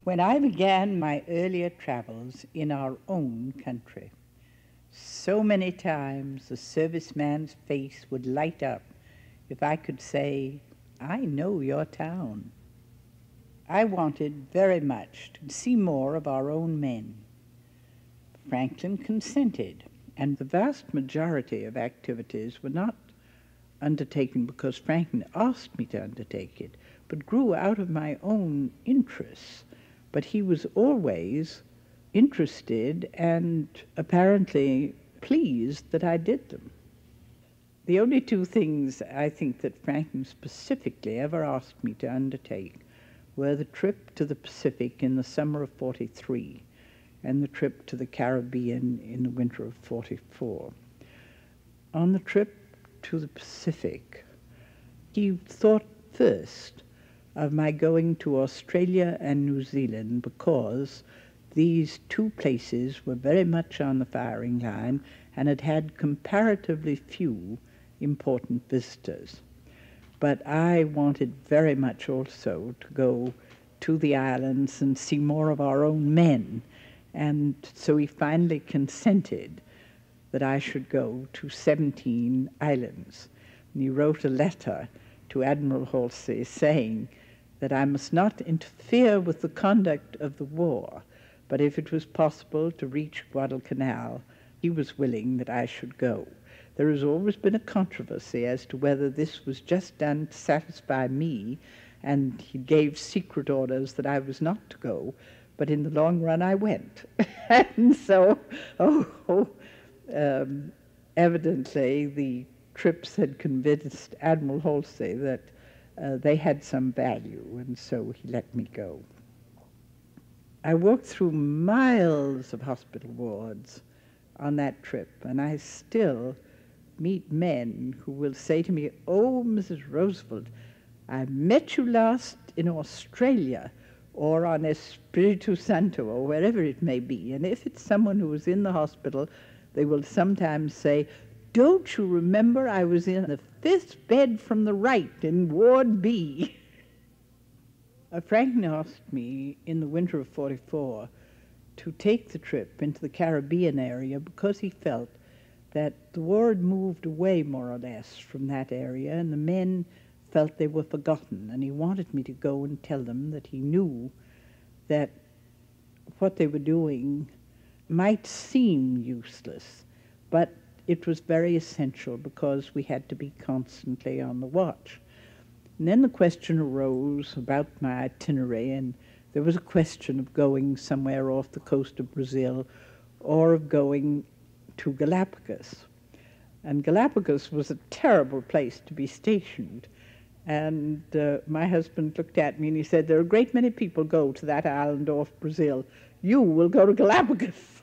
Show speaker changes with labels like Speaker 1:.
Speaker 1: When I began my earlier travels in our own country, so many times the serviceman's face would light up if I could say, "I know your town." I wanted very much to see more of our own men. Franklin consented, and the vast majority of activities were not undertaken because Franklin asked me to undertake it, but grew out of my own interests. But he was always interested and apparently pleased that I did them. The only two things I think that Franklin specifically ever asked me to undertake were the trip to the Pacific in the summer of '43 and the trip to the Caribbean in the winter of '44. On the trip to the Pacific, he thought first of my going to Australia and New Zealand because these two places were very much on the firing line and had had comparatively few important visitors. But I wanted very much also to go to the islands and see more of our own men, and so he finally consented that I should go to 17 islands. And he wrote a letter to Admiral Halsey saying that I must not interfere with the conduct of the war, but if it was possible to reach Guadalcanal, he was willing that I should go. There has always been a controversy as to whether this was just done to satisfy me, and he gave secret orders that I was not to go, but in the long run I went. And so, evidently the trips had convinced Admiral Halsey that they had some value, and so he let me go. I walked through miles of hospital wards on that trip, and I still meet men who will say to me, "Oh, Mrs. Roosevelt, I met you last in Australia or on Espiritu Santo or wherever it may be." And if it's someone who was in the hospital, they will sometimes say, "Don't you remember I was in the 5th bed from the right in Ward B?" Franklin asked me in the winter of '44 to take the trip into the Caribbean area because he felt that the war had moved away more or less from that area and the men felt they were forgotten, and he wanted me to go and tell them that he knew that what they were doing might seem useless, but it was very essential because we had to be constantly on the watch. And then the question arose about my itinerary, and there was a question of going somewhere off the coast of Brazil or of going to Galapagos. And Galapagos was a terrible place to be stationed. And my husband looked at me and he said, "There are a great many people go to that island off Brazil. You will go to Galapagos."